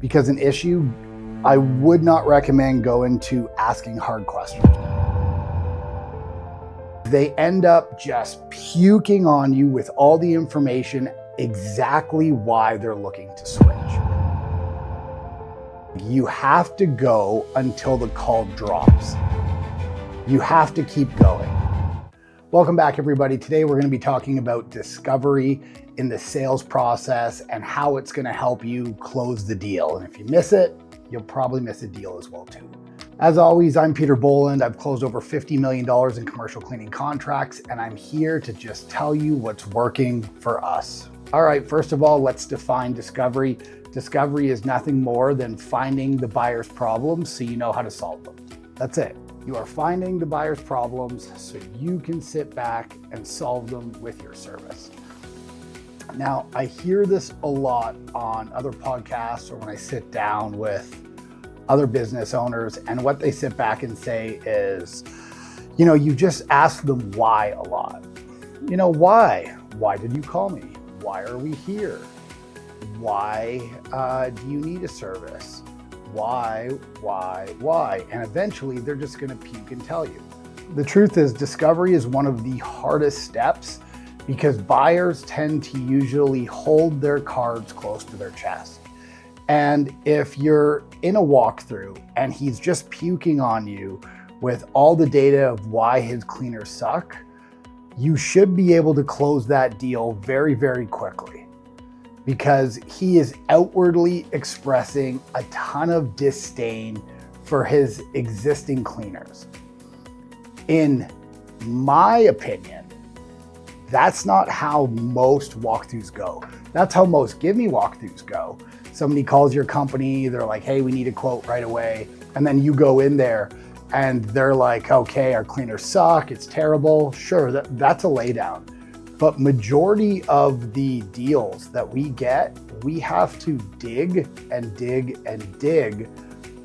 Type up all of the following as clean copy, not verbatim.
because an issue, I would not recommend going to asking hard questions. They end up just puking on you with all the information, exactly why they're looking to switch. You have to go until the call drops. You have to keep going. Welcome back, everybody. Today we're going to be talking about discovery in the sales process and how it's going to help you close the deal. And if you miss it, you'll probably miss a deal as well too. As always, I'm Peter Boland. I've closed over $50 million in commercial cleaning contracts, and I'm here to just tell you what's working for us. All right, first of all, let's define discovery. Discovery is nothing more than finding the buyer's problems so you know how to solve them. That's it. You are finding the buyer's problems so you can sit back and solve them with your service. Now, I hear this a lot on other podcasts or when I sit down with other business owners, and what they sit back and say is, you just ask them why a lot. Why? Why did you call me? Why are we here? Why do you need a service? Why? And eventually they're just gonna puke and tell you. The truth is, discovery is one of the hardest steps because buyers tend to usually hold their cards close to their chest. And if you're in a walkthrough and he's just puking on you with all the data of why his cleaners suck, you should be able to close that deal very, very quickly because he is outwardly expressing a ton of disdain for his existing cleaners. In my opinion, that's not how most walkthroughs go. That's how most give me walkthroughs go. Somebody calls your company, they're like, hey, we need a quote right away. And then you go in there and they're like, okay, our cleaners suck, it's terrible. Sure, that's a laydown. But majority of the deals that we get, we have to dig and dig and dig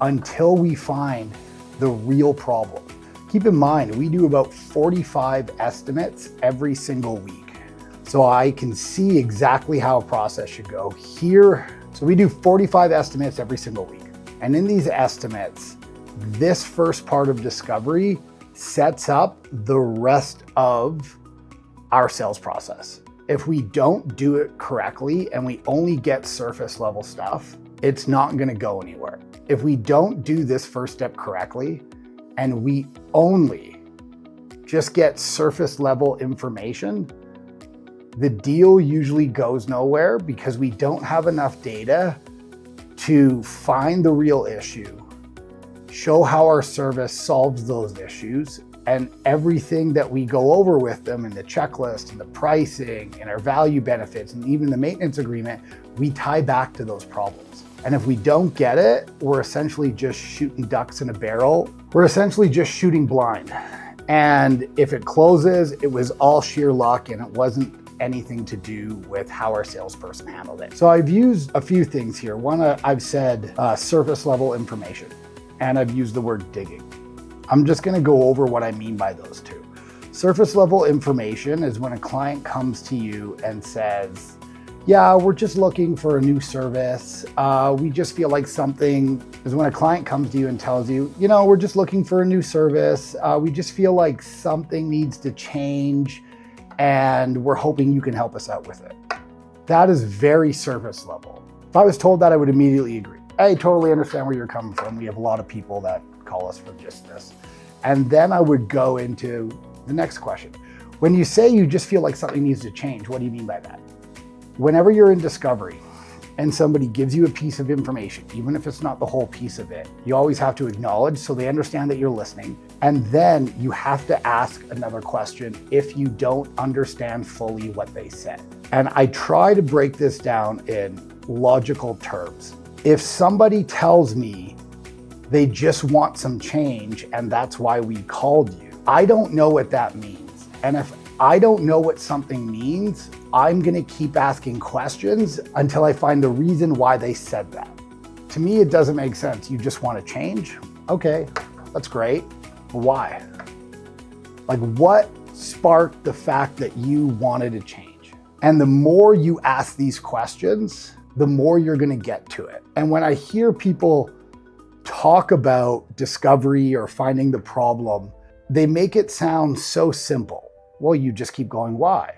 until we find the real problem. Keep in mind, we do about 45 estimates every single week. So I can see exactly how a process should go here. So we do 45 estimates every single week. And in these estimates, this first part of discovery sets up the rest of our sales process. If we don't do it correctly and we only get surface level stuff, it's not gonna go anywhere. If we don't do this first step correctly and we only just get surface level information, the deal usually goes nowhere because we don't have enough data to find the real issue, show how our service solves those issues, and everything that we go over with them in the checklist and the pricing and our value benefits and even the maintenance agreement, we tie back to those problems. And if we don't get it, we're essentially just shooting ducks in a barrel. We're essentially just shooting blind. And if it closes, it was all sheer luck and it wasn't anything to do with how our salesperson handled it. So I've used a few things here. One, I've said surface level information, and I've used the word digging. I'm just gonna go over what I mean by those two. Surface level information is when a client comes to you and says, yeah, we're just looking for a new service. We just feel like something is when a client comes to you and tells you, we're just looking for a new service. We just feel like something needs to change and we're hoping you can help us out with it. That is very surface level. If I was told that, I would immediately agree. I totally understand where you're coming from. We have a lot of people that call us for just this. And then I would go into the next question. When you say you just feel like something needs to change, what do you mean by that? Whenever you're in discovery and somebody gives you a piece of information, even if it's not the whole piece of it, you always have to acknowledge so they understand that you're listening. And then you have to ask another question if you don't understand fully what they said. And I try to break this down in logical terms. If somebody tells me they just want some change and that's why we called you, I don't know what that means. And if I don't know what something means, I'm gonna keep asking questions until I find the reason why they said that. To me, it doesn't make sense. You just want to change? Okay, that's great. But why? Like, what sparked the fact that you wanted to change? And the more you ask these questions, the more you're going to get to it. And when I hear people talk about discovery or finding the problem, they make it sound so simple. Well, you just keep going, why?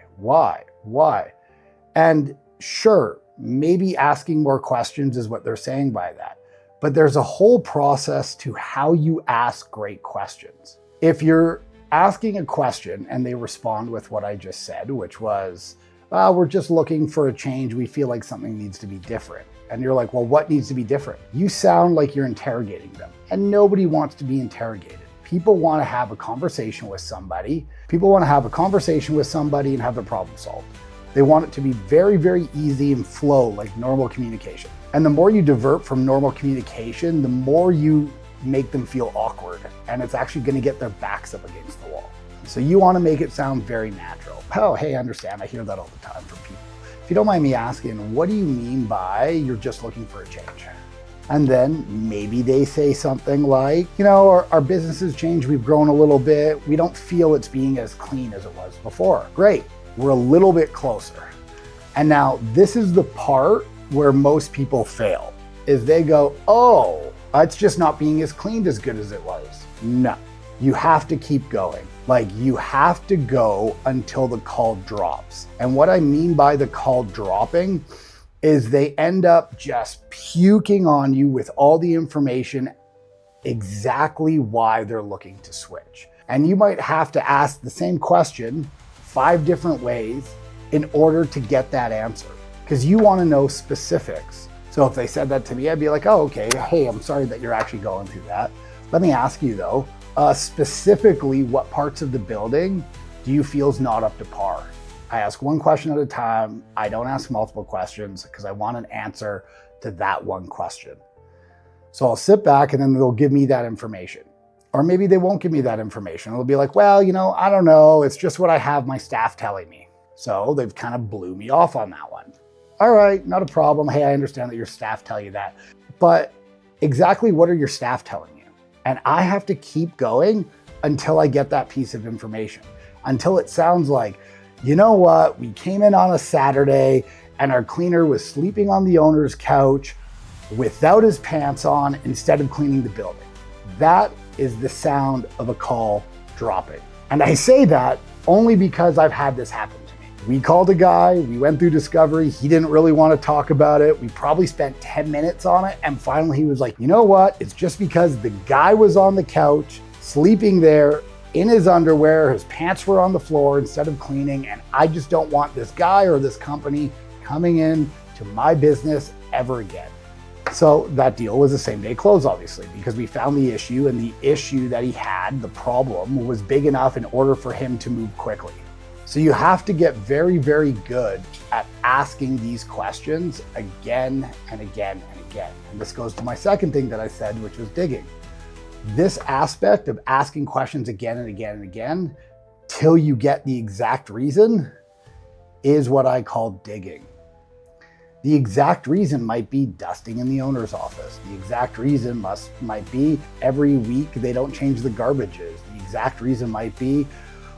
And sure, maybe asking more questions is what they're saying by that. But there's a whole process to how you ask great questions. If you're asking a question and they respond with what I just said, which was, we're just looking for a change. We feel like something needs to be different. And you're like, well, what needs to be different? You sound like you're interrogating them, and nobody wants to be interrogated. People want to have a conversation with somebody. People want to have a conversation with somebody and have their problem solved. They want it to be very, very easy and flow like normal communication. And the more you divert from normal communication, the more you make them feel awkward, and it's actually going to get their backs up against the wall. So you want to make it sound very natural. Oh, hey, I understand. I hear that all the time from people. If you don't mind me asking, what do you mean by you're just looking for a change? And then maybe they say something like, our business has changed. We've grown a little bit. We don't feel it's being as clean as it was before. Great. We're a little bit closer. And now this is the part where most people fail, is they go, oh, it's just not being as cleaned as good as it was. No, you have to keep going. Like, you have to go until the call drops. And what I mean by the call dropping is they end up just puking on you with all the information exactly why they're looking to switch. And you might have to ask the same question 5 different ways in order to get that answer, because you want to know specifics. So if they said that to me, I'd be like, oh, okay, hey, I'm sorry that you're actually going through that. Let me ask you though, specifically, what parts of the building do you feel is not up to par? I ask one question at a time. I don't ask multiple questions because I want an answer to that one question. So I'll sit back and then they'll give me that information. Or maybe they won't give me that information. They'll be like, well, I don't know. It's just what I have my staff telling me. So they've kind of blew me off on that one. All right, not a problem. Hey, I understand that your staff tell you that. But exactly what are your staff telling you? And I have to keep going until I get that piece of information. Until it sounds like, you know what? We came in on a Saturday and our cleaner was sleeping on the owner's couch without his pants on instead of cleaning the building. That is the sound of a call dropping. And I say that only because I've had this happen to me. We called a guy, we went through discovery, he didn't really want to talk about it. We probably spent 10 minutes on it, and finally he was like, you know what? It's just because the guy was on the couch, sleeping there in his underwear, his pants were on the floor instead of cleaning, and I just don't want this guy or this company coming in to my business ever again. So that deal was a same day close, obviously, because we found the issue, and the issue that he had, the problem, was big enough in order for him to move quickly. So you have to get very, very good at asking these questions again and again and again. And this goes to my second thing that I said, which was digging. This aspect of asking questions again and again and again till you get the exact reason is what I call digging. The exact reason might be dusting in the owner's office. The exact reason might be every week they don't change the garbages. The exact reason might be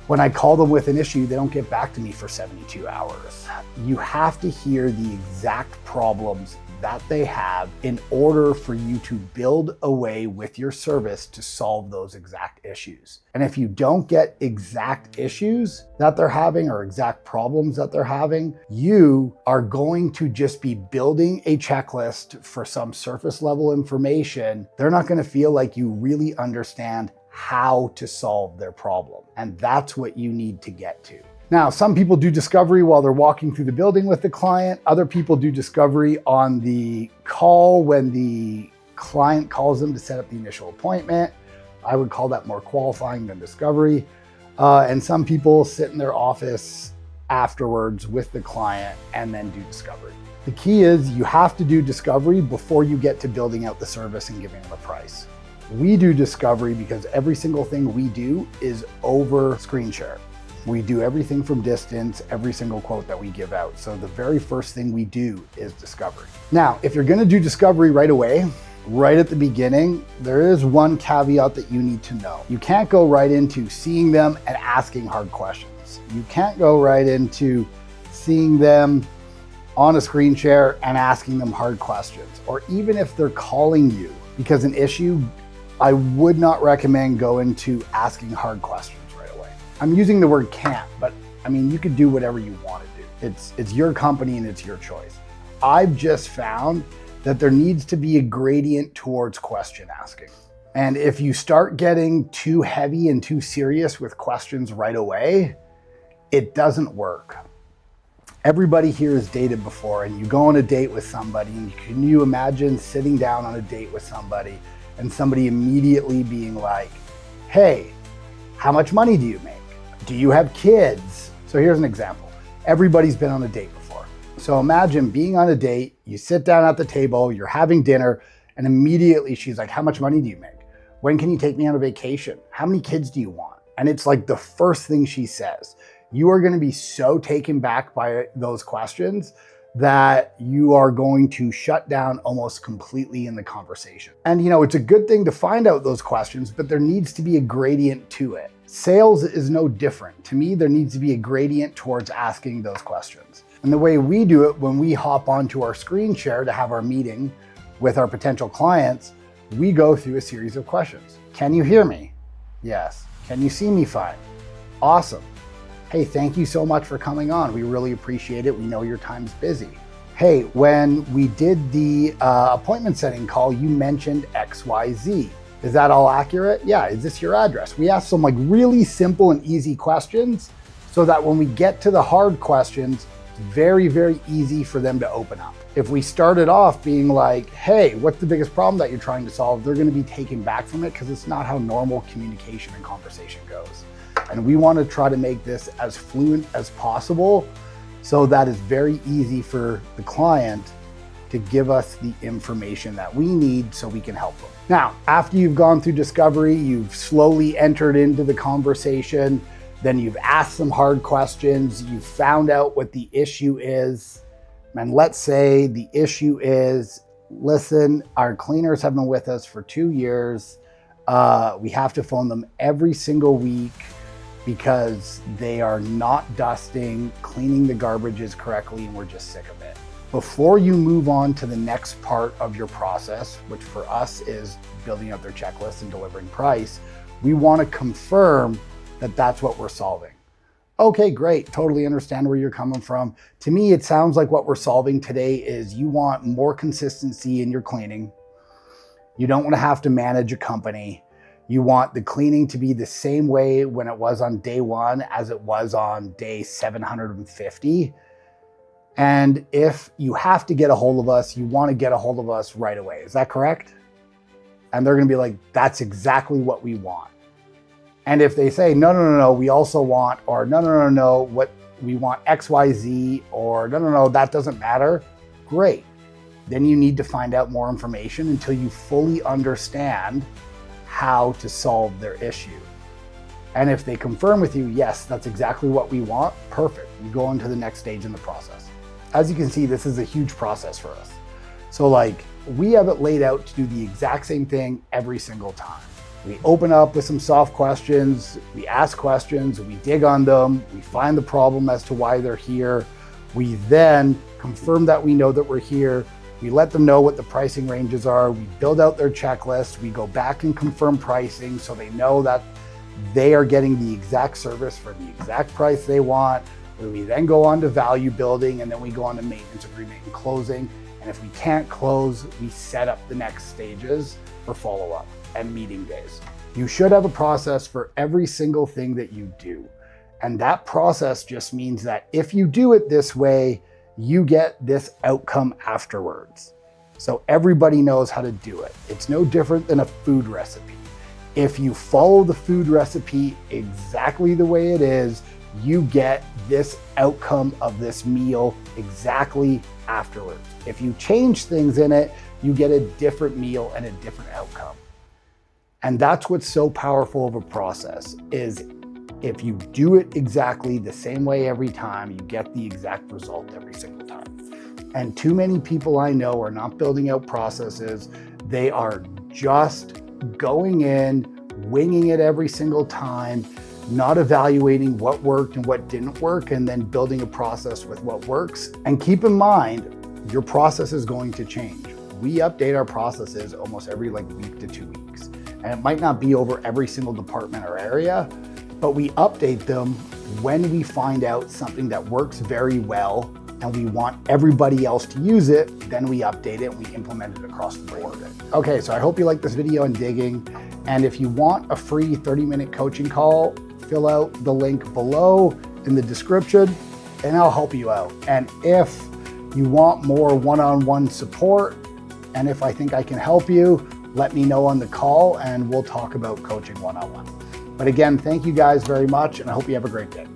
when I call them with an issue, they don't get back to me for 72 hours. You have to hear the exact problems that they have in order for you to build a way with your service to solve those exact issues. And if you don't get exact issues that they're having or exact problems that they're having, you are going to just be building a checklist for some surface level information. They're not going to feel like you really understand how to solve their problem. And that's what you need to get to. Now, some people do discovery while they're walking through the building with the client. Other people do discovery on the call when the client calls them to set up the initial appointment. I would call that more qualifying than discovery. And some people sit in their office afterwards with the client and then do discovery. The key is you have to do discovery before you get to building out the service and giving them a price. We do discovery because every single thing we do is over screen share. We do everything from distance, every single quote that we give out. So the very first thing we do is discovery. Now, if you're gonna do discovery right away, right at the beginning, there is one caveat that you need to know. You can't go right into seeing them and asking hard questions. You can't go right into seeing them on a screen share and asking them hard questions. Or even if they're calling you because an issue, I would not recommend going to asking hard questions right away. I'm using the word can't, but I mean, you could do whatever you want to do. It's your company and it's your choice. I've just found that there needs to be a gradient towards question asking. And if you start getting too heavy and too serious with questions right away, it doesn't work. Everybody here has dated before, and you go on a date with somebody, and can you imagine sitting down on a date with somebody and somebody immediately being like, hey, how much money do you make? Do you have kids? So here's an example. Everybody's been on a date before. So imagine being on a date, you sit down at the table, you're having dinner, and immediately she's like, how much money do you make? When can you take me on a vacation? How many kids do you want? And it's like the first thing she says. You are going to be so taken back by those questions that you are going to shut down almost completely in the conversation. And it's a good thing to find out those questions, but there needs to be a gradient to it. Sales is no different. To me, there needs to be a gradient towards asking those questions. And the way we do it when we hop onto our screen share to have our meeting with our potential clients, we go through a series of questions. Can you hear me? Yes. Can you see me fine? Awesome. Hey, thank you so much for coming on. We really appreciate it. We know your time's busy. Hey, when we did the appointment setting call, you mentioned XYZ. Is that all accurate? Yeah, is this your address? We asked some really simple and easy questions so that when we get to the hard questions, it's very, very easy for them to open up. If we started off being like, hey, what's the biggest problem that you're trying to solve? They're gonna be taken back from it because it's not how normal communication and conversation goes. And we want to try to make this as fluent as possible so that it's very easy for the client to give us the information that we need so we can help them. Now, after you've gone through discovery, you've slowly entered into the conversation, then you've asked some hard questions, you've found out what the issue is. And let's say the issue is, listen, our cleaners have been with us for 2 years. We have to phone them every single week because they are not dusting, cleaning the garbages correctly, and we're just sick of it. Before you move on to the next part of your process, which for us is building out their checklist and delivering price, we want to confirm that that's what we're solving. Okay, great. Totally understand where you're coming from. To me, it sounds like what we're solving today is you want more consistency in your cleaning. You don't want to have to manage a company. You want the cleaning to be the same way when it was on day 1 as it was on day 750. And if you have to get a hold of us, you want to get a hold of us right away. Is that correct? And they're going to be like, that's exactly what we want. And if they say, no, we also want, or no, what we want XYZ, or no, that doesn't matter, great. Then you need to find out more information until you fully understand how to solve their issue. And if they confirm with you, yes, that's exactly what we want, perfect. You go on to the next stage in the process. As you can see, this is a huge process for us. So we have it laid out to do the exact same thing every single time. We open up with some soft questions, we ask questions, we dig on them, we find the problem as to why they're here. We then confirm that we know that we're here. We let them know what the pricing ranges are. We build out their checklist. We go back and confirm pricing so they know that they are getting the exact service for the exact price they want. We then go on to value building, and then we go on to maintenance agreement and closing. And if we can't close, we set up the next stages for follow-up and meeting days. You should have a process for every single thing that you do. And that process just means that if you do it this way, you get this outcome afterwards. So everybody knows how to do it. It's no different than a food recipe. If you follow the food recipe exactly the way it is, you get this outcome of this meal exactly afterwards. If you change things in it, you get a different meal and a different outcome. And that's what's so powerful of a process, is if you do it exactly the same way every time, you get the exact result every single time. And too many people I know are not building out processes. They are just going in, winging it every single time. not evaluating what worked and what didn't work, and then building a process with what works. And keep in mind, your process is going to change. We update our processes almost every week to 2 weeks. And it might not be over every single department or area, but we update them when we find out something that works very well and we want everybody else to use it, then we update it and we implement it across the board. Okay, so I hope you like this video on digging. And if you want a free 30-minute coaching call, fill out the link below in the description and I'll help you out. And if you want more one-on-one support, and if I think I can help you, let me know on the call and we'll talk about coaching one-on-one. But again, thank you guys very much and I hope you have a great day.